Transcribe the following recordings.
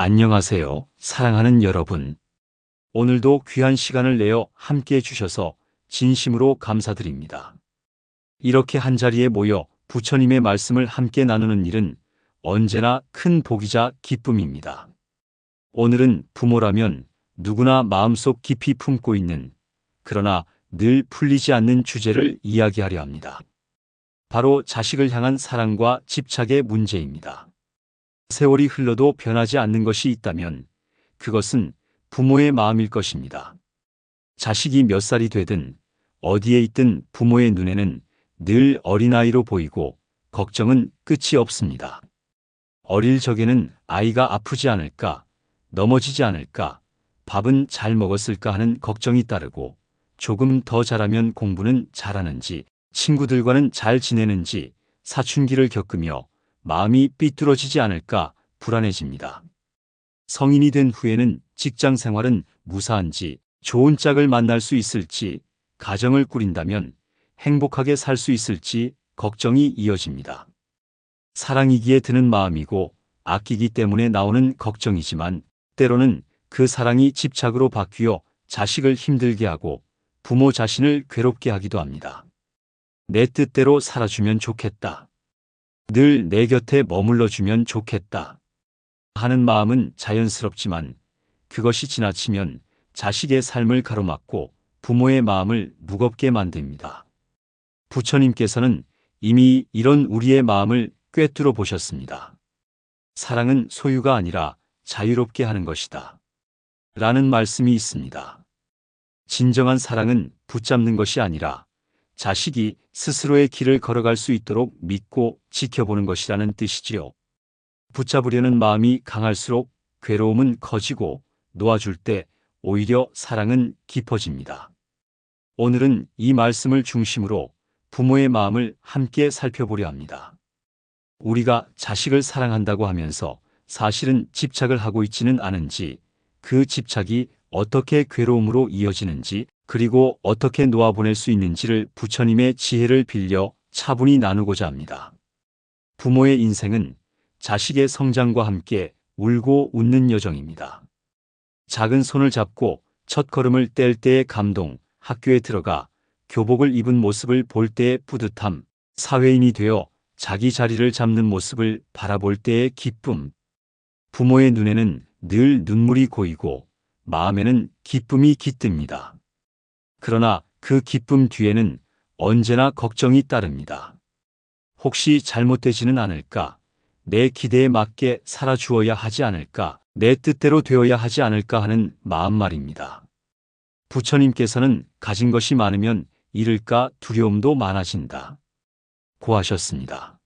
안녕하세요, 사랑하는 여러분. 오늘도 귀한 시간을 내어 함께 해주셔서 진심으로 감사드립니다. 이렇게 한자리에 모여 부처님의 말씀을 함께 나누는 일은 언제나 큰 복이자 기쁨입니다. 오늘은 부모라면 누구나 마음속 깊이 품고 있는, 그러나 늘 풀리지 않는 주제를 이야기하려 합니다. 바로 자식을 향한 사랑과 집착의 문제입니다. 세월이 흘러도 변하지 않는 것이 있다면 그것은 부모의 마음일 것입니다. 자식이 몇 살이 되든 어디에 있든 부모의 눈에는 늘 어린아이로 보이고 걱정은 끝이 없습니다. 어릴 적에는 아이가 아프지 않을까, 넘어지지 않을까, 밥은 잘 먹었을까 하는 걱정이 따르고 조금 더 자라면 공부는 잘하는지, 친구들과는 잘 지내는지 사춘기를 겪으며 마음이 삐뚤어지지 않을까 불안해집니다. 성인이 된 후에는 직장 생활은 무사한지, 좋은 짝을 만날 수 있을지, 가정을 꾸린다면 행복하게 살 수 있을지 걱정이 이어집니다. 사랑이기에 드는 마음이고 아끼기 때문에 나오는 걱정이지만 때로는 그 사랑이 집착으로 바뀌어 자식을 힘들게 하고 부모 자신을 괴롭게 하기도 합니다. 내 뜻대로 살아주면 좋겠다. 늘 내 곁에 머물러주면 좋겠다 하는 마음은 자연스럽지만 그것이 지나치면 자식의 삶을 가로막고 부모의 마음을 무겁게 만듭니다. 부처님께서는 이미 이런 우리의 마음을 꿰뚫어 보셨습니다. 사랑은 소유가 아니라 자유롭게 하는 것이다 라는 말씀이 있습니다. 진정한 사랑은 붙잡는 것이 아니라 자식이 스스로의 길을 걸어갈 수 있도록 믿고 지켜보는 것이라는 뜻이지요. 붙잡으려는 마음이 강할수록 괴로움은 커지고 놓아줄 때 오히려 사랑은 깊어집니다. 오늘은 이 말씀을 중심으로 부모의 마음을 함께 살펴보려 합니다. 우리가 자식을 사랑한다고 하면서 사실은 집착을 하고 있지는 않은지, 그 집착이 어떻게 괴로움으로 이어지는지, 그리고 어떻게 놓아보낼 수 있는지를 부처님의 지혜를 빌려 차분히 나누고자 합니다. 부모의 인생은 자식의 성장과 함께 울고 웃는 여정입니다. 작은 손을 잡고 첫걸음을 뗄 때의 감동, 학교에 들어가 교복을 입은 모습을 볼 때의 뿌듯함, 사회인이 되어 자기 자리를 잡는 모습을 바라볼 때의 기쁨. 부모의 눈에는 늘 눈물이 고이고 마음에는 기쁨이 깃듭니다. 그러나 그 기쁨 뒤에는 언제나 걱정이 따릅니다. 혹시 잘못되지는 않을까? 내 기대에 맞게 살아주어야 하지 않을까? 내 뜻대로 되어야 하지 않을까 하는 마음 말입니다. 부처님께서는 가진 것이 많으면 잃을까 두려움도 많아진다 고 하셨습니다.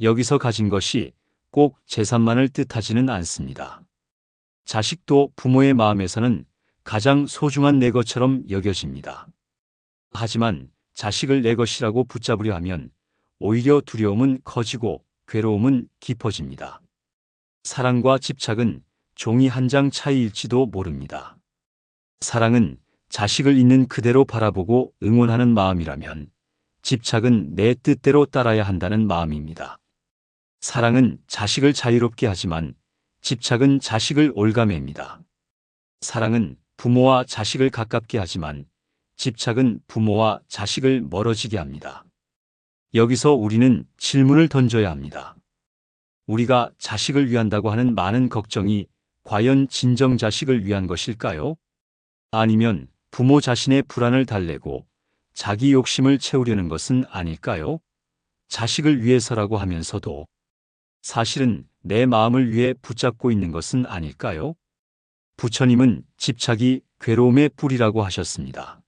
여기서 가진 것이 꼭 재산만을 뜻하지는 않습니다. 자식도 부모의 마음에서는 가장 소중한 내 것처럼 여겨집니다. 하지만 자식을 내 것이라고 붙잡으려 하면 오히려 두려움은 커지고 괴로움은 깊어집니다. 사랑과 집착은 종이 한 장 차이일지도 모릅니다. 사랑은 자식을 있는 그대로 바라보고 응원하는 마음이라면 집착은 내 뜻대로 따라야 한다는 마음입니다. 사랑은 자식을 자유롭게 하지만 집착은 자식을 올가맵니다. 사랑은 부모와 자식을 가깝게 하지만 집착은 부모와 자식을 멀어지게 합니다. 여기서 우리는 질문을 던져야 합니다. 우리가 자식을 위한다고 하는 많은 걱정이 과연 진정 자식을 위한 것일까요? 아니면 부모 자신의 불안을 달래고 자기 욕심을 채우려는 것은 아닐까요? 자식을 위해서라고 하면서도 사실은 내 마음을 위해 붙잡고 있는 것은 아닐까요? 부처님은 집착이 괴로움의 뿌리라고 하셨습니다.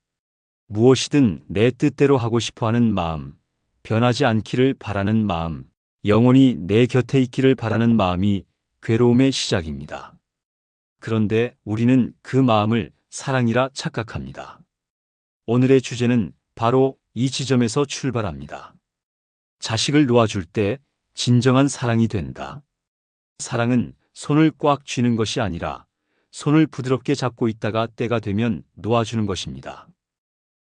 무엇이든 내 뜻대로 하고 싶어하는 마음, 변하지 않기를 바라는 마음, 영원히 내 곁에 있기를 바라는 마음이 괴로움의 시작입니다. 그런데 우리는 그 마음을 사랑이라 착각합니다. 오늘의 주제는 바로 이 지점에서 출발합니다. 자식을 놓아줄 때 진정한 사랑이 된다. 사랑은 손을 꽉 쥐는 것이 아니라 손을 부드럽게 잡고 있다가 때가 되면 놓아주는 것입니다.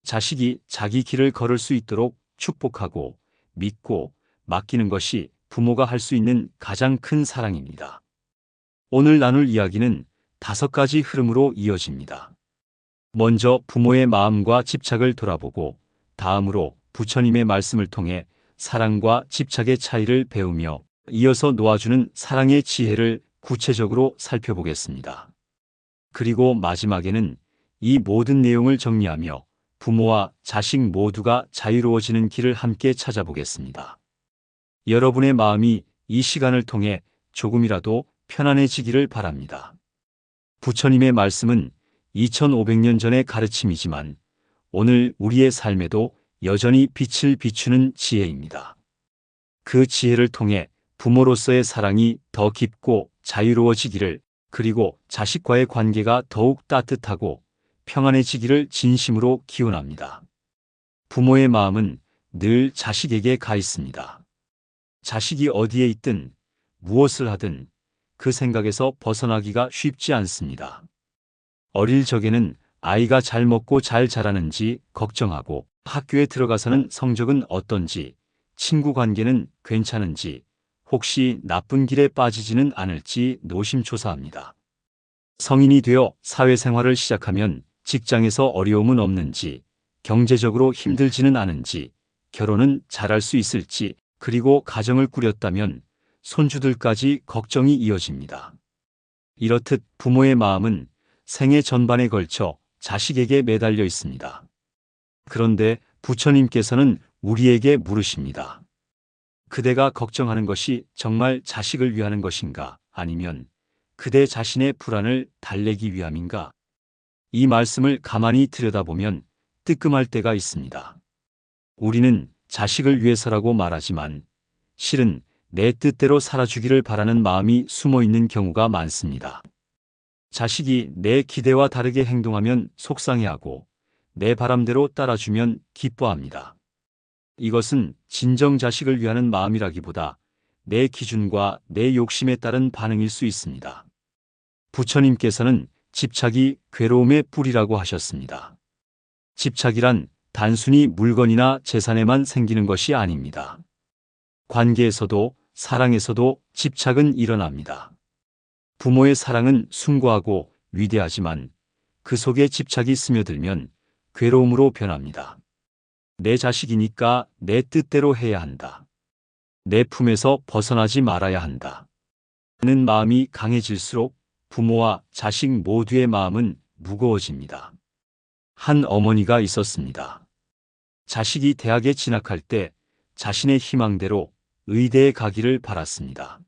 자식이 자기 길을 걸을 수 있도록 축복하고 믿고 맡기는 것이 부모가 할 수 있는 가장 큰 사랑입니다. 오늘 나눌 이야기는 5가지 흐름으로 이어집니다. 먼저 부모의 마음과 집착을 돌아보고 다음으로 부처님의 말씀을 통해 사랑과 집착의 차이를 배우며 이어서 놓아주는 사랑의 지혜를 구체적으로 살펴보겠습니다. 그리고 마지막에는 이 모든 내용을 정리하며 부모와 자식 모두가 자유로워지는 길을 함께 찾아보겠습니다. 여러분의 마음이 이 시간을 통해 조금이라도 편안해지기를 바랍니다. 부처님의 말씀은 2500년 전의 가르침이지만 오늘 우리의 삶에도 여전히 빛을 비추는 지혜입니다. 그 지혜를 통해 부모로서의 사랑이 더 깊고 자유로워지기를, 그리고 자식과의 관계가 더욱 따뜻하고 평안해지기를 진심으로 기원합니다. 부모의 마음은 늘 자식에게 가 있습니다. 자식이 어디에 있든 무엇을 하든 그 생각에서 벗어나기가 쉽지 않습니다. 어릴 적에는 아이가 잘 먹고 잘 자라는지 걱정하고, 학교에 들어가서는 성적은 어떤지, 친구 관계는 괜찮은지, 혹시 나쁜 길에 빠지지는 않을지 노심초사합니다. 성인이 되어 사회생활을 시작하면 직장에서 어려움은 없는지, 경제적으로 힘들지는 않은지, 결혼은 잘할 수 있을지, 그리고 가정을 꾸렸다면 손주들까지 걱정이 이어집니다. 이렇듯 부모의 마음은 생애 전반에 걸쳐 자식에게 매달려 있습니다. 그런데 부처님께서는 우리에게 물으십니다. 그대가 걱정하는 것이 정말 자식을 위하는 것인가, 아니면 그대 자신의 불안을 달래기 위함인가? 이 말씀을 가만히 들여다보면 뜨끔할 때가 있습니다. 우리는 자식을 위해서라고 말하지만 실은 내 뜻대로 살아주기를 바라는 마음이 숨어 있는 경우가 많습니다. 자식이 내 기대와 다르게 행동하면 속상해하고 내 바람대로 따라주면 기뻐합니다. 이것은 진정 자식을 위하는 마음이라기보다 내 기준과 내 욕심에 따른 반응일 수 있습니다. 부처님께서는 집착이 괴로움의 뿌리라고 하셨습니다. 집착이란 단순히 물건이나 재산에만 생기는 것이 아닙니다. 관계에서도 사랑에서도 집착은 일어납니다. 부모의 사랑은 숭고하고 위대하지만 그 속에 집착이 스며들면 괴로움으로 변합니다. 내 자식이니까 내 뜻대로 해야 한다. 내 품에서 벗어나지 말아야 한다. 는 마음이 강해질수록 부모와 자식 모두의 마음은 무거워집니다. 한 어머니가 있었습니다. 자식이 대학에 진학할 때 자신의 희망대로 의대에 가기를 바랐습니다.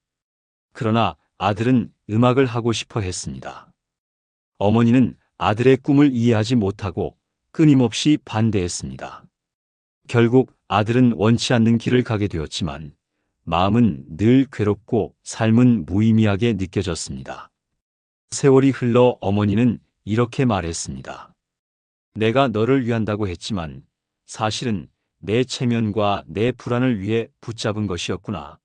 그러나 아들은 음악을 하고 싶어 했습니다. 어머니는 아들의 꿈을 이해하지 못하고 끊임없이 반대했습니다. 결국 아들은 원치 않는 길을 가게 되었지만 마음은 늘 괴롭고 삶은 무의미하게 느껴졌습니다. 세월이 흘러 어머니는 이렇게 말했습니다. 내가 너를 위한다고 했지만 사실은 내 체면과 내 불안을 위해 붙잡은 것이었구나.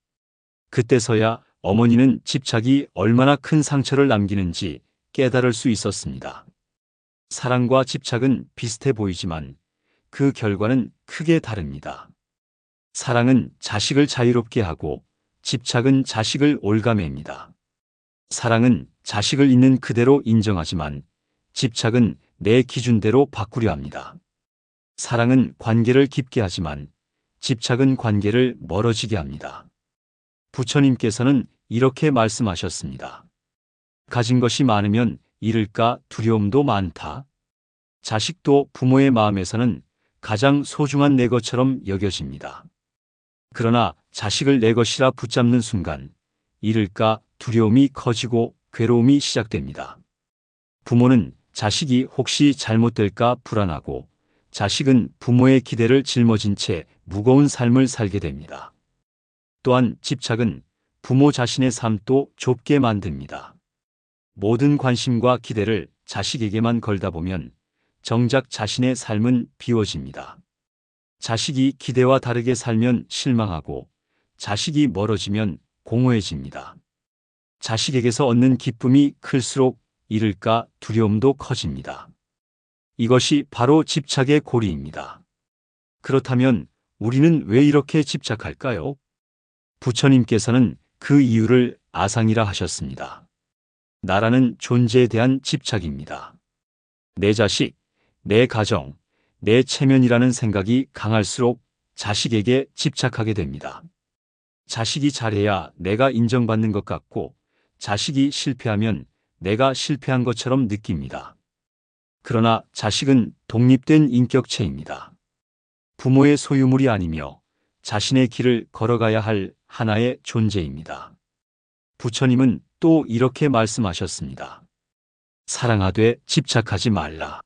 그때서야 어머니는 집착이 얼마나 큰 상처를 남기는지 깨달을 수 있었습니다. 사랑과 집착은 비슷해 보이지만 그 결과는 크게 다릅니다. 사랑은 자식을 자유롭게 하고 집착은 자식을 올가매입니다. 사랑은 자식을 있는 그대로 인정하지만 집착은 내 기준대로 바꾸려 합니다. 사랑은 관계를 깊게 하지만 집착은 관계를 멀어지게 합니다. 부처님께서는 이렇게 말씀하셨습니다. 가진 것이 많으면 잃을까 두려움도 많다. 자식도 부모의 마음에서는 가장 소중한 내 것처럼 여겨집니다. 그러나 자식을 내 것이라 붙잡는 순간 잃을까 두려움이 커지고 괴로움이 시작됩니다. 부모는 자식이 혹시 잘못될까 불안하고, 자식은 부모의 기대를 짊어진 채 무거운 삶을 살게 됩니다. 또한 집착은 부모 자신의 삶도 좁게 만듭니다. 모든 관심과 기대를 자식에게만 걸다 보면 정작 자신의 삶은 비워집니다. 자식이 기대와 다르게 살면 실망하고, 자식이 멀어지면 공허해집니다. 자식에게서 얻는 기쁨이 클수록 잃을까 두려움도 커집니다. 이것이 바로 집착의 고리입니다. 그렇다면 우리는 왜 이렇게 집착할까요? 부처님께서는 그 이유를 아상이라 하셨습니다. 나라는 존재에 대한 집착입니다. 내 자식, 내 가정, 내 체면이라는 생각이 강할수록 자식에게 집착하게 됩니다. 자식이 잘해야 내가 인정받는 것 같고 자식이 실패하면 내가 실패한 것처럼 느낍니다. 그러나 자식은 독립된 인격체입니다. 부모의 소유물이 아니며 자신의 길을 걸어가야 할 하나의 존재입니다. 부처님은 또 이렇게 말씀하셨습니다. 사랑하되 집착하지 말라.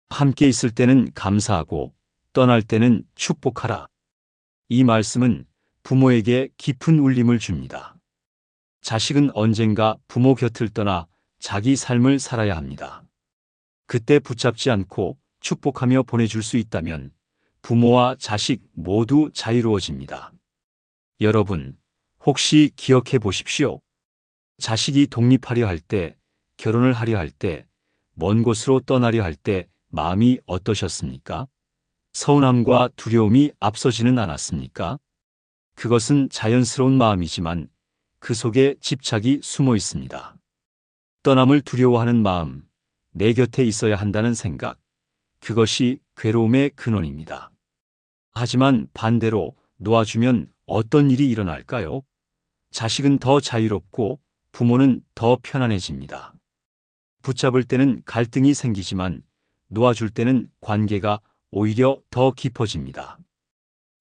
함께 있을 때는 감사하고 떠날 때는 축복하라. 이 말씀은 부모에게 깊은 울림을 줍니다. 자식은 언젠가 부모 곁을 떠나 자기 삶을 살아야 합니다. 그때 붙잡지 않고 축복하며 보내줄 수 있다면 부모와 자식 모두 자유로워집니다. 여러분, 혹시 기억해 보십시오. 자식이 독립하려 할 때, 결혼을 하려 할 때, 먼 곳으로 떠나려 할 때 마음이 어떠셨습니까? 서운함과 두려움이 앞서지는 않았습니까? 그것은 자연스러운 마음이지만 그 속에 집착이 숨어 있습니다. 떠남을 두려워하는 마음, 내 곁에 있어야 한다는 생각, 그것이 괴로움의 근원입니다. 하지만 반대로 놓아주면 어떤 일이 일어날까요? 자식은 더 자유롭고 부모는 더 편안해집니다. 붙잡을 때는 갈등이 생기지만 놓아줄 때는 관계가 오히려 더 깊어집니다.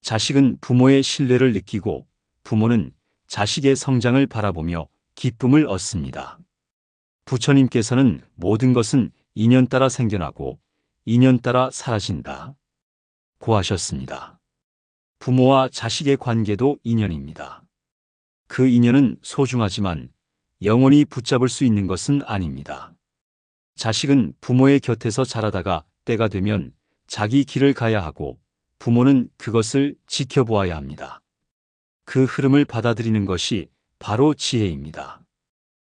자식은 부모의 신뢰를 느끼고 부모는 자식의 성장을 바라보며 기쁨을 얻습니다. 부처님께서는 모든 것은 인연 따라 생겨나고 인연 따라 사라진다 고 하셨습니다. 부모와 자식의 관계도 인연입니다. 그 인연은 소중하지만 영원히 붙잡을 수 있는 것은 아닙니다. 자식은 부모의 곁에서 자라다가 때가 되면 자기 길을 가야 하고 부모는 그것을 지켜보아야 합니다. 그 흐름을 받아들이는 것이 바로 지혜입니다.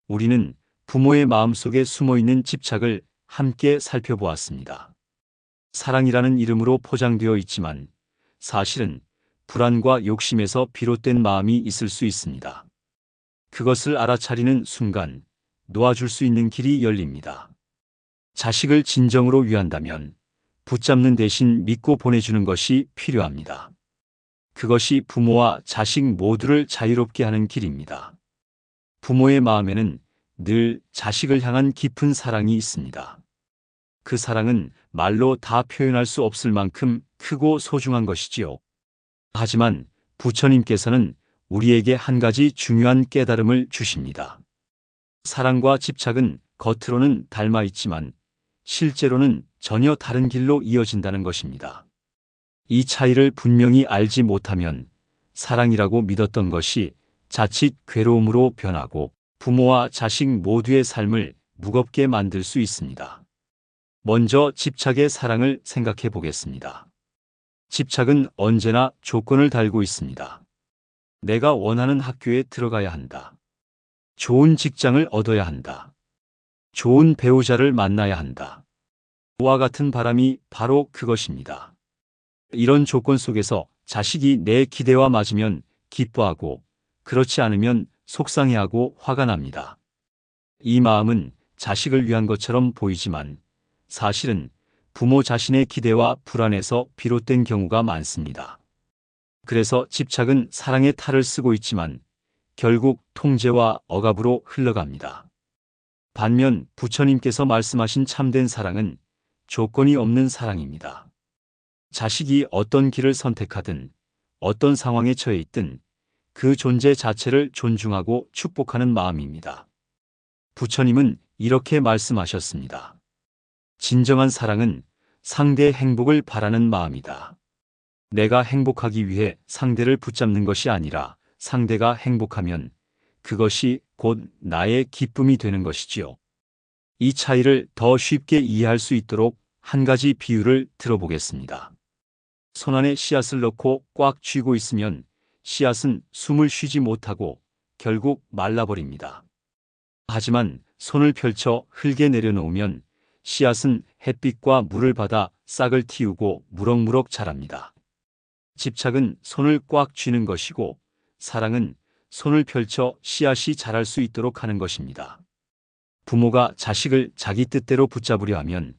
우리는 부모의 마음속에 숨어있는 집착을 함께 살펴보았습니다. 사랑이라는 이름으로 포장되어 있지만 사실은 불안과 욕심에서 비롯된 마음이 있을 수 있습니다. 그것을 알아차리는 순간 놓아줄 수 있는 길이 열립니다. 자식을 진정으로 위한다면 붙잡는 대신 믿고 보내주는 것이 필요합니다. 그것이 부모와 자식 모두를 자유롭게 하는 길입니다. 부모의 마음에는 늘 자식을 향한 깊은 사랑이 있습니다. 그 사랑은 말로 다 표현할 수 없을 만큼 크고 소중한 것이지요. 하지만 부처님께서는 우리에게 한 가지 중요한 깨달음을 주십니다. 사랑과 집착은 겉으로는 닮아 있지만 실제로는 전혀 다른 길로 이어진다는 것입니다. 이 차이를 분명히 알지 못하면 사랑이라고 믿었던 것이 자칫 괴로움으로 변하고 부모와 자식 모두의 삶을 무겁게 만들 수 있습니다. 먼저 집착의 사랑을 생각해 보겠습니다. 집착은 언제나 조건을 달고 있습니다. 내가 원하는 학교에 들어가야 한다. 좋은 직장을 얻어야 한다. 좋은 배우자를 만나야 한다. 와 같은 바람이 바로 그것입니다. 이런 조건 속에서 자식이 내 기대와 맞으면 기뻐하고 그렇지 않으면 속상해하고 화가 납니다. 이 마음은 자식을 위한 것처럼 보이지만 사실은 부모 자신의 기대와 불안에서 비롯된 경우가 많습니다. 그래서 집착은 사랑의 탈을 쓰고 있지만 결국 통제와 억압으로 흘러갑니다. 반면 부처님께서 말씀하신 참된 사랑은 조건이 없는 사랑입니다. 자식이 어떤 길을 선택하든 어떤 상황에 처해 있든 그 존재 자체를 존중하고 축복하는 마음입니다. 부처님은 이렇게 말씀하셨습니다. 진정한 사랑은 상대의 행복을 바라는 마음이다. 내가 행복하기 위해 상대를 붙잡는 것이 아니라 상대가 행복하면 그것이 곧 나의 기쁨이 되는 것이지요. 이 차이를 더 쉽게 이해할 수 있도록 한 가지 비유를 들어보겠습니다. 손 안에 씨앗을 넣고 꽉 쥐고 있으면 씨앗은 숨을 쉬지 못하고 결국 말라버립니다. 하지만 손을 펼쳐 흙에 내려놓으면 씨앗은 햇빛과 물을 받아 싹을 틔우고 무럭무럭 자랍니다. 집착은 손을 꽉 쥐는 것이고 사랑은 손을 펼쳐 씨앗이 자랄 수 있도록 하는 것입니다. 부모가 자식을 자기 뜻대로 붙잡으려 하면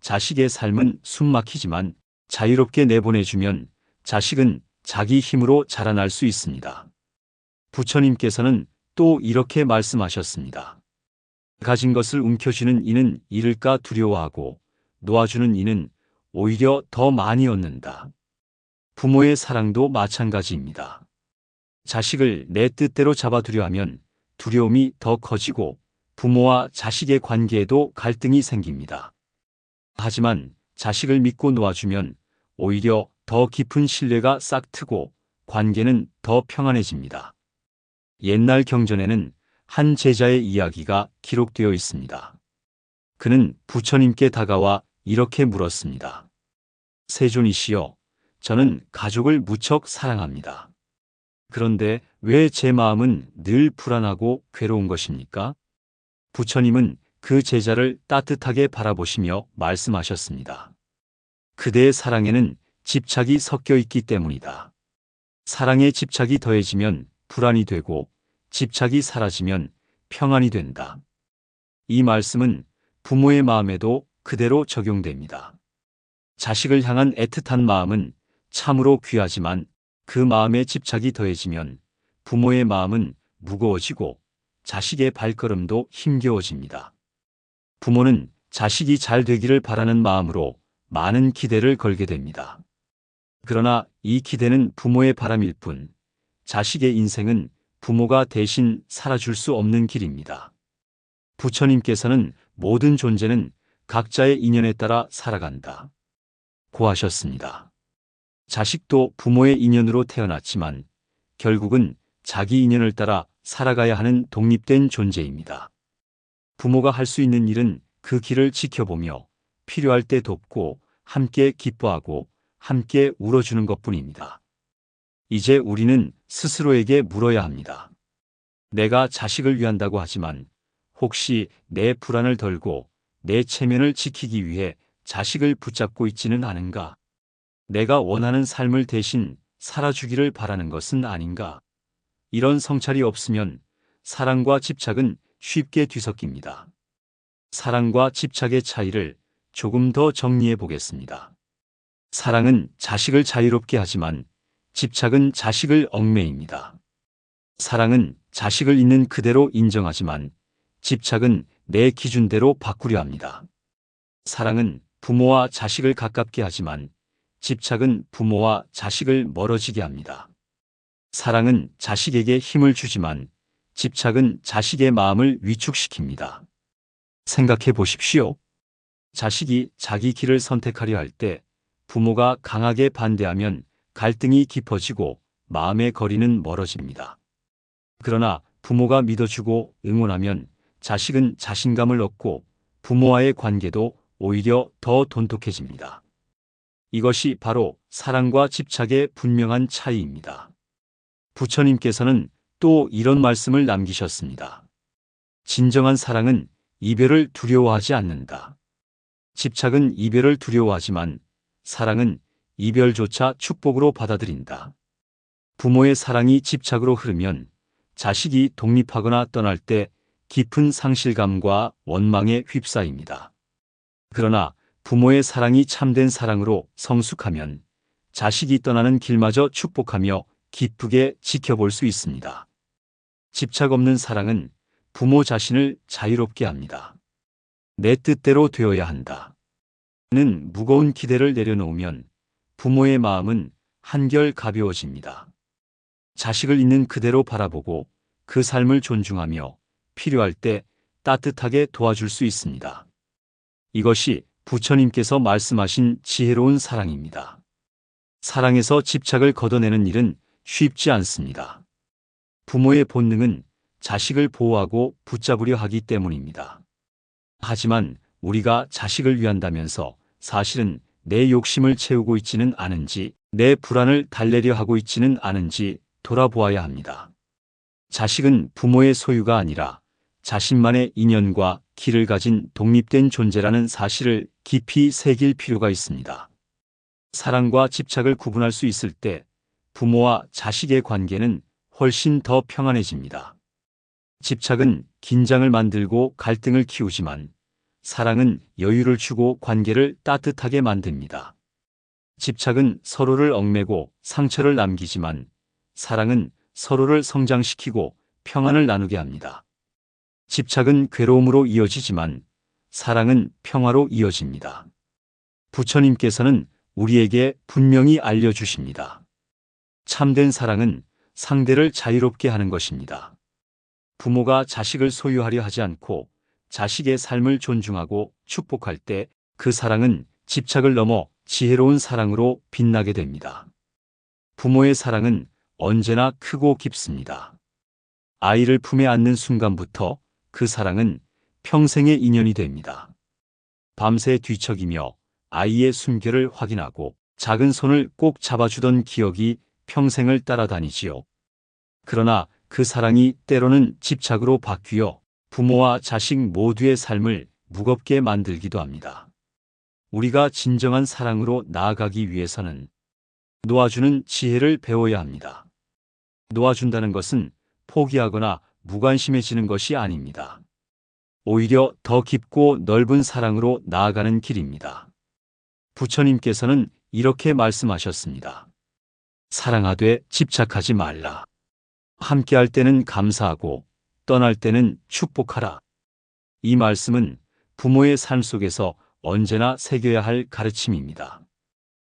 자식의 삶은 숨막히지만 자유롭게 내보내주면 자식은 자기 힘으로 자라날 수 있습니다. 부처님께서는 또 이렇게 말씀하셨습니다. 가진 것을 움켜쥐는 이는 잃을까 두려워하고 놓아주는 이는 오히려 더 많이 얻는다. 부모의 사랑도 마찬가지입니다. 자식을 내 뜻대로 잡아두려 하면 두려움이 더 커지고 부모와 자식의 관계에도 갈등이 생깁니다. 하지만 자식을 믿고 놓아주면 오히려 더 깊은 신뢰가 싹트고 관계는 더 평안해집니다. 옛날 경전에는 한 제자의 이야기가 기록되어 있습니다. 그는 부처님께 다가와 이렇게 물었습니다. 세존이시여, 저는 가족을 무척 사랑합니다. 그런데 왜 제 마음은 늘 불안하고 괴로운 것입니까? 부처님은 그 제자를 따뜻하게 바라보시며 말씀하셨습니다. 그대의 사랑에는 집착이 섞여 있기 때문이다. 사랑에 집착이 더해지면 불안이 되고 집착이 사라지면 평안이 된다. 이 말씀은 부모의 마음에도 그대로 적용됩니다. 자식을 향한 애틋한 마음은 참으로 귀하지만 그 마음에 집착이 더해지면 부모의 마음은 무거워지고 자식의 발걸음도 힘겨워집니다. 부모는 자식이 잘 되기를 바라는 마음으로 많은 기대를 걸게 됩니다. 그러나 이 기대는 부모의 바람일 뿐, 자식의 인생은 부모가 대신 살아줄 수 없는 길입니다. 부처님께서는 모든 존재는 각자의 인연에 따라 살아간다 고 하셨습니다. 자식도 부모의 인연으로 태어났지만 결국은 자기 인연을 따라 살아가야 하는 독립된 존재입니다. 부모가 할 수 있는 일은 그 길을 지켜보며 필요할 때 돕고 함께 기뻐하고 함께 울어주는 것뿐입니다. 이제 우리는 스스로에게 물어야 합니다. 내가 자식을 위한다고 하지만 혹시 내 불안을 덜고 내 체면을 지키기 위해 자식을 붙잡고 있지는 않은가? 내가 원하는 삶을 대신 살아주기를 바라는 것은 아닌가? 이런 성찰이 없으면 사랑과 집착은 쉽게 뒤섞입니다. 사랑과 집착의 차이를 조금 더 정리해 보겠습니다. 사랑은 자식을 자유롭게 하지만 집착은 자식을 얽매입니다. 사랑은 자식을 있는 그대로 인정하지만 집착은 내 기준대로 바꾸려 합니다. 사랑은 부모와 자식을 가깝게 하지만 집착은 부모와 자식을 멀어지게 합니다. 사랑은 자식에게 힘을 주지만 집착은 자식의 마음을 위축시킵니다. 생각해 보십시오. 자식이 자기 길을 선택하려 할 때 부모가 강하게 반대하면 갈등이 깊어지고 마음의 거리는 멀어집니다. 그러나 부모가 믿어주고 응원하면 자식은 자신감을 얻고 부모와의 관계도 오히려 더 돈독해집니다. 이것이 바로 사랑과 집착의 분명한 차이입니다. 부처님께서는 또 이런 말씀을 남기셨습니다. 진정한 사랑은 이별을 두려워하지 않는다. 집착은 이별을 두려워하지만 사랑은 이별조차 축복으로 받아들인다. 부모의 사랑이 집착으로 흐르면 자식이 독립하거나 떠날 때 깊은 상실감과 원망에 휩싸입니다. 그러나 부모의 사랑이 참된 사랑으로 성숙하면 자식이 떠나는 길마저 축복하며 기쁘게 지켜볼 수 있습니다. 집착 없는 사랑은 부모 자신을 자유롭게 합니다. 내 뜻대로 되어야 한다 는 무거운 기대를 내려놓으면 부모의 마음은 한결 가벼워집니다. 자식을 있는 그대로 바라보고 그 삶을 존중하며 필요할 때 따뜻하게 도와줄 수 있습니다. 이것이 부처님께서 말씀하신 지혜로운 사랑입니다. 사랑에서 집착을 걷어내는 일은 쉽지 않습니다. 부모의 본능은 자식을 보호하고 붙잡으려 하기 때문입니다. 하지만 우리가 자식을 위한다면서 사실은 내 욕심을 채우고 있지는 않은지, 내 불안을 달래려 하고 있지는 않은지 돌아보아야 합니다. 자식은 부모의 소유가 아니라 자신만의 인연과 길을 가진 독립된 존재라는 사실을 깊이 새길 필요가 있습니다. 사랑과 집착을 구분할 수 있을 때 부모와 자식의 관계는 훨씬 더 평안해집니다. 집착은 긴장을 만들고 갈등을 키우지만 사랑은 여유를 주고 관계를 따뜻하게 만듭니다. 집착은 서로를 얽매고 상처를 남기지만 사랑은 서로를 성장시키고 평안을 나누게 합니다. 집착은 괴로움으로 이어지지만 사랑은 평화로 이어집니다. 부처님께서는 우리에게 분명히 알려주십니다. 참된 사랑은 상대를 자유롭게 하는 것입니다. 부모가 자식을 소유하려 하지 않고 자식의 삶을 존중하고 축복할 때 그 사랑은 집착을 넘어 지혜로운 사랑으로 빛나게 됩니다. 부모의 사랑은 언제나 크고 깊습니다. 아이를 품에 안는 순간부터 그 사랑은 평생의 인연이 됩니다. 밤새 뒤척이며 아이의 숨결을 확인하고 작은 손을 꼭 잡아주던 기억이 평생을 따라다니지요. 그러나 그 사랑이 때로는 집착으로 바뀌어 부모와 자식 모두의 삶을 무겁게 만들기도 합니다. 우리가 진정한 사랑으로 나아가기 위해서는 놓아주는 지혜를 배워야 합니다. 놓아준다는 것은 포기하거나 무관심해지는 것이 아닙니다. 오히려 더 깊고 넓은 사랑으로 나아가는 길입니다. 부처님께서는 이렇게 말씀하셨습니다. 사랑하되 집착하지 말라. 함께할 때는 감사하고 떠날 때는 축복하라. 이 말씀은 부모의 삶 속에서 언제나 새겨야 할 가르침입니다.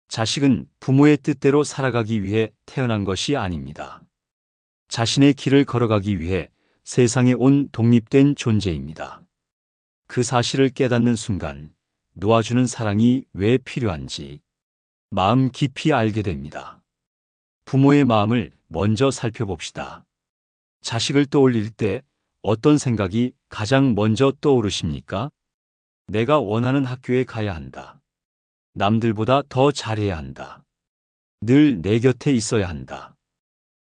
자식은 부모의 뜻대로 살아가기 위해 태어난 것이 아닙니다. 자신의 길을 걸어가기 위해 세상에 온 독립된 존재입니다. 그 사실을 깨닫는 순간 놓아주는 사랑이 왜 필요한지 마음 깊이 알게 됩니다. 부모의 마음을 먼저 살펴봅시다. 자식을 떠올릴 때 어떤 생각이 가장 먼저 떠오르십니까? 내가 원하는 학교에 가야 한다. 남들보다 더 잘해야 한다. 늘 내 곁에 있어야 한다.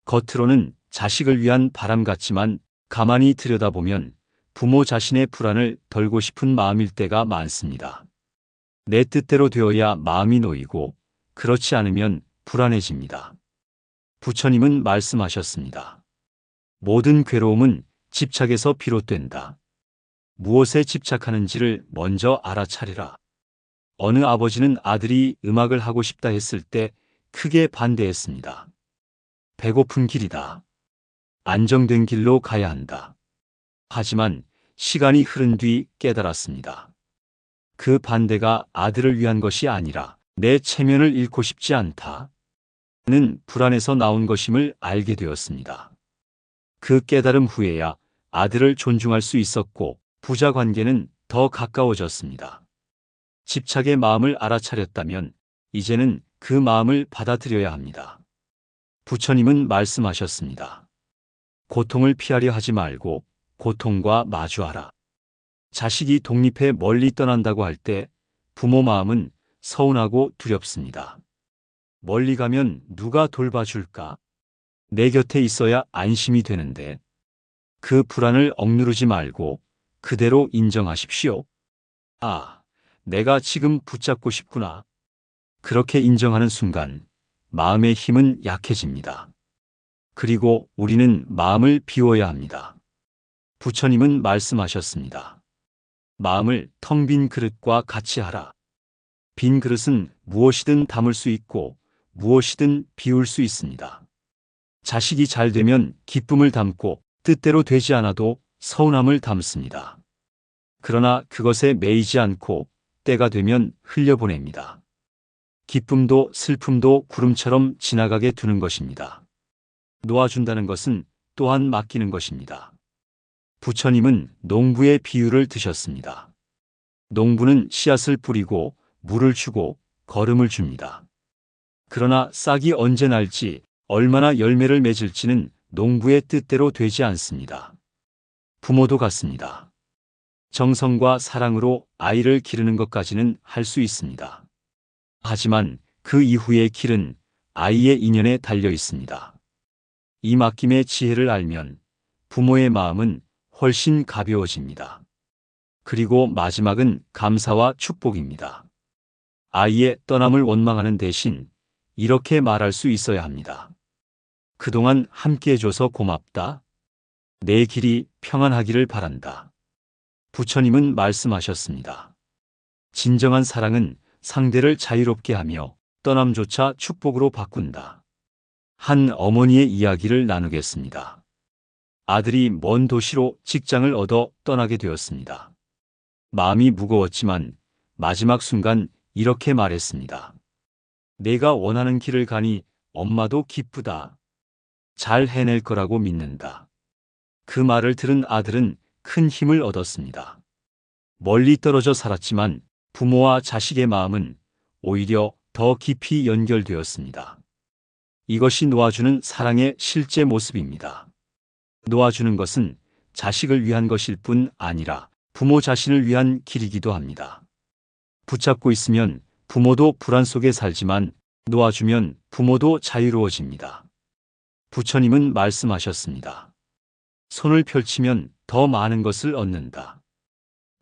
겉으로는 자식을 위한 바람 같지만 가만히 들여다보면 부모 자신의 불안을 덜고 싶은 마음일 때가 많습니다. 내 뜻대로 되어야 마음이 놓이고 그렇지 않으면 불안해집니다. 부처님은 말씀하셨습니다. 모든 괴로움은 집착에서 비롯된다. 무엇에 집착하는지를 먼저 알아차리라. 어느 아버지는 아들이 음악을 하고 싶다 했을 때 크게 반대했습니다. 배고픈 길이다. 안정된 길로 가야 한다. 하지만 시간이 흐른 뒤 깨달았습니다. 그 반대가 아들을 위한 것이 아니라 내 체면을 잃고 싶지 않다. 는 불안에서 나온 것임을 알게 되었습니다. 그 깨달음 후에야 아들을 존중할 수 있었고 부자 관계는 더 가까워졌습니다. 집착의 마음을 알아차렸다면 이제는 그 마음을 받아들여야 합니다. 부처님은 말씀하셨습니다. 고통을 피하려 하지 말고 고통과 마주하라. 자식이 독립해 멀리 떠난다고 할 때 부모 마음은 서운하고 두렵습니다. 멀리 가면 누가 돌봐줄까? 내 곁에 있어야 안심이 되는데 그 불안을 억누르지 말고 그대로 인정하십시오. 아, 내가 지금 붙잡고 싶구나. 그렇게 인정하는 순간 마음의 힘은 약해집니다. 그리고 우리는 마음을 비워야 합니다. 부처님은 말씀하셨습니다. 마음을 텅 빈 그릇과 같이 하라. 빈 그릇은 무엇이든 담을 수 있고 무엇이든 비울 수 있습니다. 자식이 잘 되면 기쁨을 담고 뜻대로 되지 않아도 서운함을 담습니다. 그러나 그것에 매이지 않고 때가 되면 흘려보냅니다. 기쁨도 슬픔도 구름처럼 지나가게 두는 것입니다. 놓아준다는 것은 또한 맡기는 것입니다. 부처님은 농부의 비유를 드셨습니다. 농부는 씨앗을 뿌리고 물을 주고 거름을 줍니다. 그러나 싹이 언제 날지 얼마나 열매를 맺을지는 농부의 뜻대로 되지 않습니다. 부모도 같습니다. 정성과 사랑으로 아이를 기르는 것까지는 할 수 있습니다. 하지만 그 이후의 길은 아이의 인연에 달려 있습니다. 이 맡김의 지혜를 알면 부모의 마음은 훨씬 가벼워집니다. 그리고 마지막은 감사와 축복입니다. 아이의 떠남을 원망하는 대신 이렇게 말할 수 있어야 합니다. 그동안 함께해줘서 고맙다. 내 길이 평안하기를 바란다. 부처님은 말씀하셨습니다. 진정한 사랑은 상대를 자유롭게 하며 떠남조차 축복으로 바꾼다. 한 어머니의 이야기를 나누겠습니다. 아들이 먼 도시로 직장을 얻어 떠나게 되었습니다. 마음이 무거웠지만 마지막 순간 이렇게 말했습니다. 내가 원하는 길을 가니 엄마도 기쁘다. 잘 해낼 거라고 믿는다. 그 말을 들은 아들은 큰 힘을 얻었습니다. 멀리 떨어져 살았지만 부모와 자식의 마음은 오히려 더 깊이 연결되었습니다. 이것이 놓아주는 사랑의 실제 모습입니다. 놓아주는 것은 자식을 위한 것일 뿐 아니라 부모 자신을 위한 길이기도 합니다. 붙잡고 있으면 부모도 불안 속에 살지만 놓아주면 부모도 자유로워집니다. 부처님은 말씀하셨습니다. 손을 펼치면 더 많은 것을 얻는다.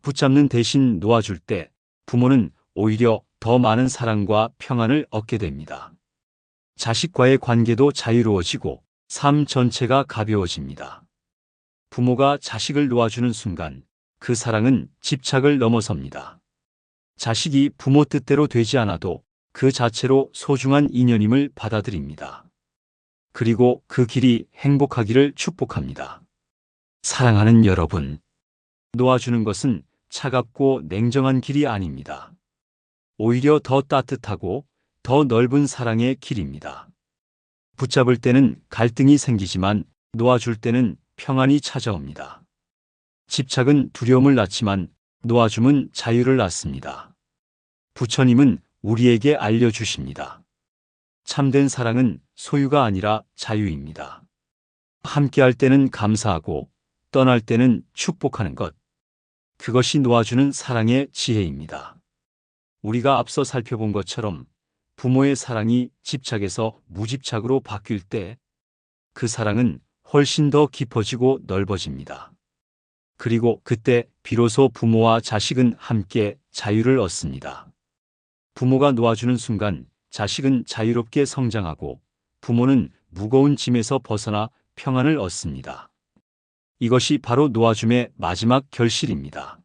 붙잡는 대신 놓아줄 때 부모는 오히려 더 많은 사랑과 평안을 얻게 됩니다. 자식과의 관계도 자유로워지고 삶 전체가 가벼워집니다. 부모가 자식을 놓아주는 순간 그 사랑은 집착을 넘어섭니다. 자식이 부모 뜻대로 되지 않아도 그 자체로 소중한 인연임을 받아들입니다. 그리고 그 길이 행복하기를 축복합니다. 사랑하는 여러분, 놓아주는 것은 차갑고 냉정한 길이 아닙니다. 오히려 더 따뜻하고 더 넓은 사랑의 길입니다. 붙잡을 때는 갈등이 생기지만 놓아줄 때는 평안이 찾아옵니다. 집착은 두려움을 낳지만 놓아줌은 자유를 낳습니다. 부처님은 우리에게 알려주십니다. 참된 사랑은 소유가 아니라 자유입니다. 함께할 때는 감사하고 떠날 때는 축복하는 것. 그것이 놓아주는 사랑의 지혜입니다. 우리가 앞서 살펴본 것처럼 부모의 사랑이 집착에서 무집착으로 바뀔 때 그 사랑은 훨씬 더 깊어지고 넓어집니다. 그리고 그때 비로소 부모와 자식은 함께 자유를 얻습니다. 부모가 놓아주는 순간 자식은 자유롭게 성장하고 부모는 무거운 짐에서 벗어나 평안을 얻습니다. 이것이 바로 놓아줌의 마지막 결실입니다.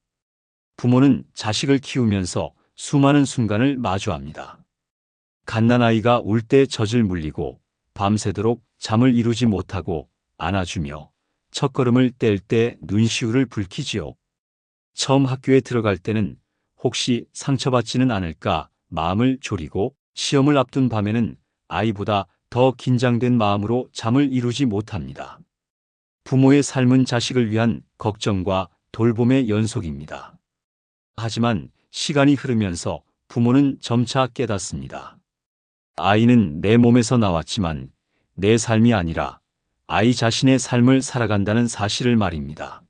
부모는 자식을 키우면서 수많은 순간을 마주합니다. 갓난아이가 울 때 젖을 물리고 밤새도록 잠을 이루지 못하고 안아주며 첫걸음을 뗄 때 눈시울을 붉히지요. 처음 학교에 들어갈 때는 혹시 상처받지는 않을까 마음을 졸이고 시험을 앞둔 밤에는 아이보다 더 긴장된 마음으로 잠을 이루지 못합니다. 부모의 삶은 자식을 위한 걱정과 돌봄의 연속입니다. 하지만 시간이 흐르면서 부모는 점차 깨닫습니다. 아이는 내 몸에서 나왔지만 내 삶이 아니라 아이 자신의 삶을 살아간다는 사실을 말입니다.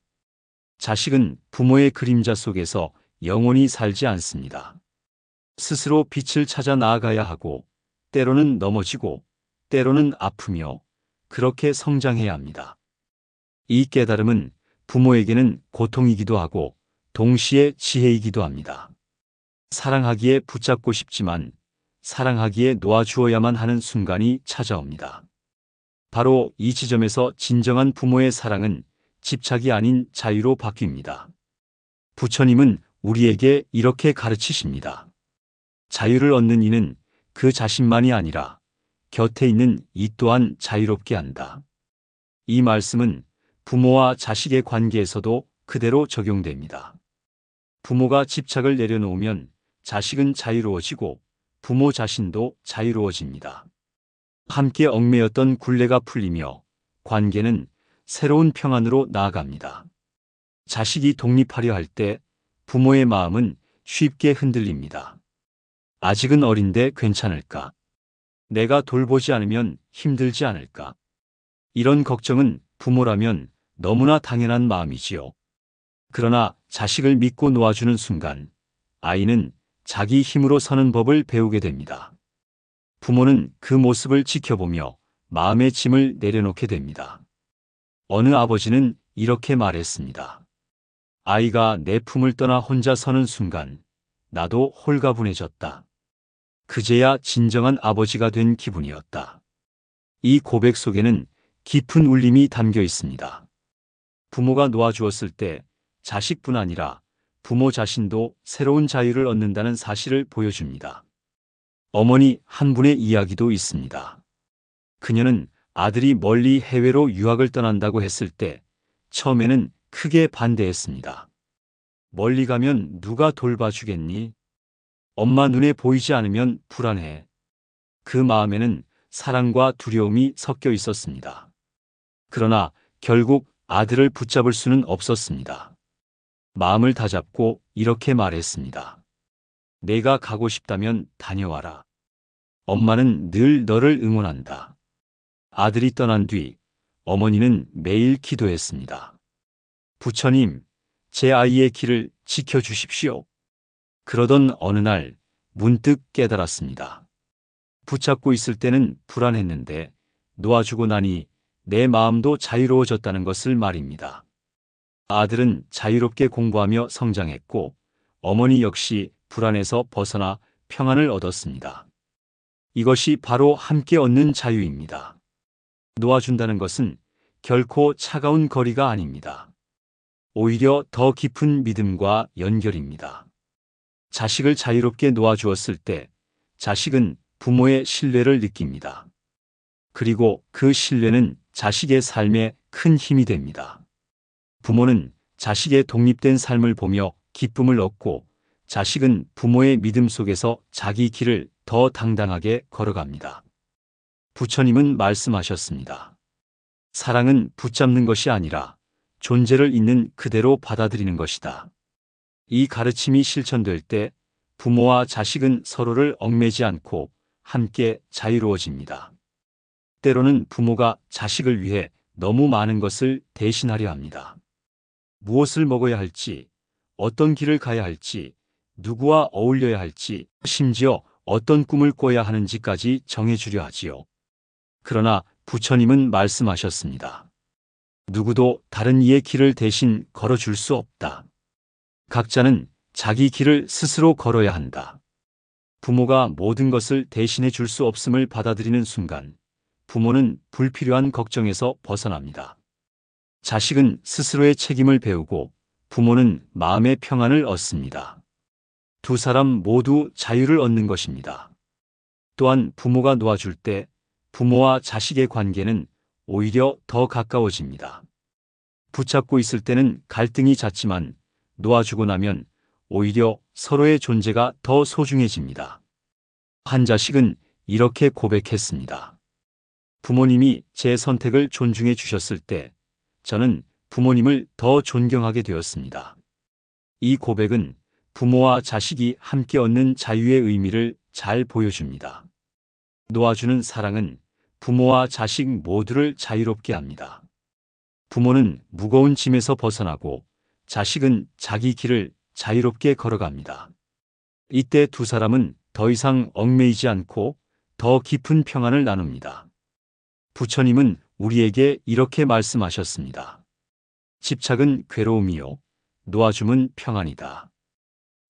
자식은 부모의 그림자 속에서 영원히 살지 않습니다. 스스로 빛을 찾아 나아가야 하고 때로는 넘어지고 때로는 아프며 그렇게 성장해야 합니다. 이 깨달음은 부모에게는 고통이기도 하고 동시에 지혜이기도 합니다. 사랑하기에 붙잡고 싶지만 사랑하기에 놓아주어야만 하는 순간이 찾아옵니다. 바로 이 지점에서 진정한 부모의 사랑은 집착이 아닌 자유로 바뀝니다. 부처님은 우리에게 이렇게 가르치십니다. 자유를 얻는 이는 그 자신만이 아니라 곁에 있는 이 또한 자유롭게 한다. 이 말씀은 부모와 자식의 관계에서도 그대로 적용됩니다. 부모가 집착을 내려놓으면 자식은 자유로워지고 부모 자신도 자유로워집니다. 함께 얽매였던 굴레가 풀리며 관계는 새로운 평안으로 나아갑니다. 자식이 독립하려 할 때 부모의 마음은 쉽게 흔들립니다. 아직은 어린데 괜찮을까? 내가 돌보지 않으면 힘들지 않을까? 이런 걱정은 부모라면 너무나 당연한 마음이지요. 그러나 자식을 믿고 놓아주는 순간 아이는 자기 힘으로 서는 법을 배우게 됩니다. 부모는 그 모습을 지켜보며 마음의 짐을 내려놓게 됩니다. 어느 아버지는 이렇게 말했습니다. 아이가 내 품을 떠나 혼자 서는 순간 나도 홀가분해졌다. 그제야 진정한 아버지가 된 기분이었다. 이 고백 속에는 깊은 울림이 담겨 있습니다. 부모가 놓아주었을 때 자식뿐 아니라 부모 자신도 새로운 자유를 얻는다는 사실을 보여줍니다. 어머니 한 분의 이야기도 있습니다. 그녀는 아들이 멀리 해외로 유학을 떠난다고 했을 때 처음에는 크게 반대했습니다. 멀리 가면 누가 돌봐주겠니? 엄마 눈에 보이지 않으면 불안해. 그 마음에는 사랑과 두려움이 섞여 있었습니다. 그러나 결국 아들을 붙잡을 수는 없었습니다. 마음을 다잡고 이렇게 말했습니다. 내가 가고 싶다면 다녀와라. 엄마는 늘 너를 응원한다. 아들이 떠난 뒤 어머니는 매일 기도했습니다. 부처님, 제 아이의 길을 지켜주십시오. 그러던 어느 날 문득 깨달았습니다. 붙잡고 있을 때는 불안했는데 놓아주고 나니 내 마음도 자유로워졌다는 것을 말입니다. 아들은 자유롭게 공부하며 성장했고 어머니 역시 불안에서 벗어나 평안을 얻었습니다. 이것이 바로 함께 얻는 자유입니다. 놓아준다는 것은 결코 차가운 거리가 아닙니다. 오히려 더 깊은 믿음과 연결입니다. 자식을 자유롭게 놓아주었을 때 자식은 부모의 신뢰를 느낍니다. 그리고 그 신뢰는 자식의 삶에 큰 힘이 됩니다. 부모는 자식의 독립된 삶을 보며 기쁨을 얻고 자식은 부모의 믿음 속에서 자기 길을 더 당당하게 걸어갑니다. 부처님은 말씀하셨습니다. 사랑은 붙잡는 것이 아니라 존재를 있는 그대로 받아들이는 것이다. 이 가르침이 실천될 때 부모와 자식은 서로를 얽매지 않고 함께 자유로워집니다. 때로는 부모가 자식을 위해 너무 많은 것을 대신하려 합니다. 무엇을 먹어야 할지, 어떤 길을 가야 할지, 누구와 어울려야 할지, 심지어 어떤 꿈을 꿔야 하는지까지 정해주려 하지요. 그러나 부처님은 말씀하셨습니다. 누구도 다른 이의 길을 대신 걸어줄 수 없다. 각자는 자기 길을 스스로 걸어야 한다. 부모가 모든 것을 대신해 줄 수 없음을 받아들이는 순간 부모는 불필요한 걱정에서 벗어납니다. 자식은 스스로의 책임을 배우고 부모는 마음의 평안을 얻습니다. 두 사람 모두 자유를 얻는 것입니다. 또한 부모가 놓아줄 때 부모와 자식의 관계는 오히려 더 가까워집니다. 붙잡고 있을 때는 갈등이 잦지만 놓아주고 나면 오히려 서로의 존재가 더 소중해집니다. 한 자식은 이렇게 고백했습니다. 부모님이 제 선택을 존중해 주셨을 때 저는 부모님을 더 존경하게 되었습니다. 이 고백은 부모와 자식이 함께 얻는 자유의 의미를 잘 보여줍니다. 놓아주는 사랑은 부모와 자식 모두를 자유롭게 합니다. 부모는 무거운 짐에서 벗어나고 자식은 자기 길을 자유롭게 걸어갑니다. 이때 두 사람은 더 이상 얽매이지 않고 더 깊은 평안을 나눕니다. 부처님은 우리에게 이렇게 말씀하셨습니다. 집착은 괴로움이요, 놓아줌은 평안이다.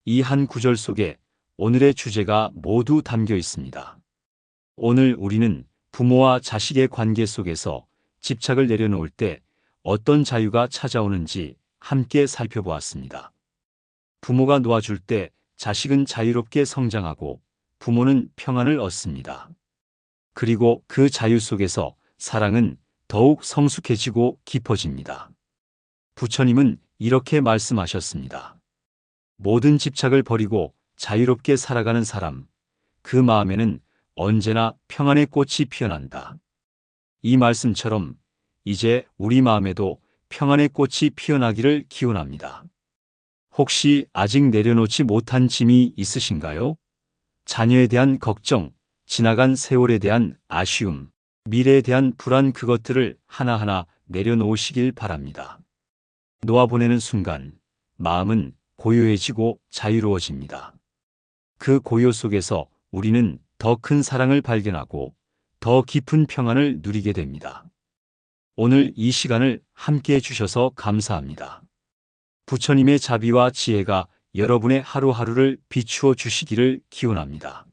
이 한 구절 속에 오늘의 주제가 모두 담겨 있습니다. 오늘 우리는 부모와 자식의 관계 속에서 집착을 내려놓을 때 어떤 자유가 찾아오는지 함께 살펴보았습니다. 부모가 놓아줄 때 자식은 자유롭게 성장하고 부모는 평안을 얻습니다. 그리고 그 자유 속에서 사랑은 더욱 성숙해지고 깊어집니다. 부처님은 이렇게 말씀하셨습니다. 모든 집착을 버리고 자유롭게 살아가는 사람, 그 마음에는 언제나 평안의 꽃이 피어난다. 이 말씀처럼 이제 우리 마음에도 평안의 꽃이 피어나기를 기원합니다. 혹시 아직 내려놓지 못한 짐이 있으신가요? 자녀에 대한 걱정, 지나간 세월에 대한 아쉬움, 미래에 대한 불안, 그것들을 하나하나 내려놓으시길 바랍니다. 놓아보내는 순간 마음은 고요해지고 자유로워집니다. 그 고요 속에서 우리는 더 큰 사랑을 발견하고 더 깊은 평안을 누리게 됩니다. 오늘 이 시간을 함께 해주셔서 감사합니다. 부처님의 자비와 지혜가 여러분의 하루하루를 비추어 주시기를 기원합니다.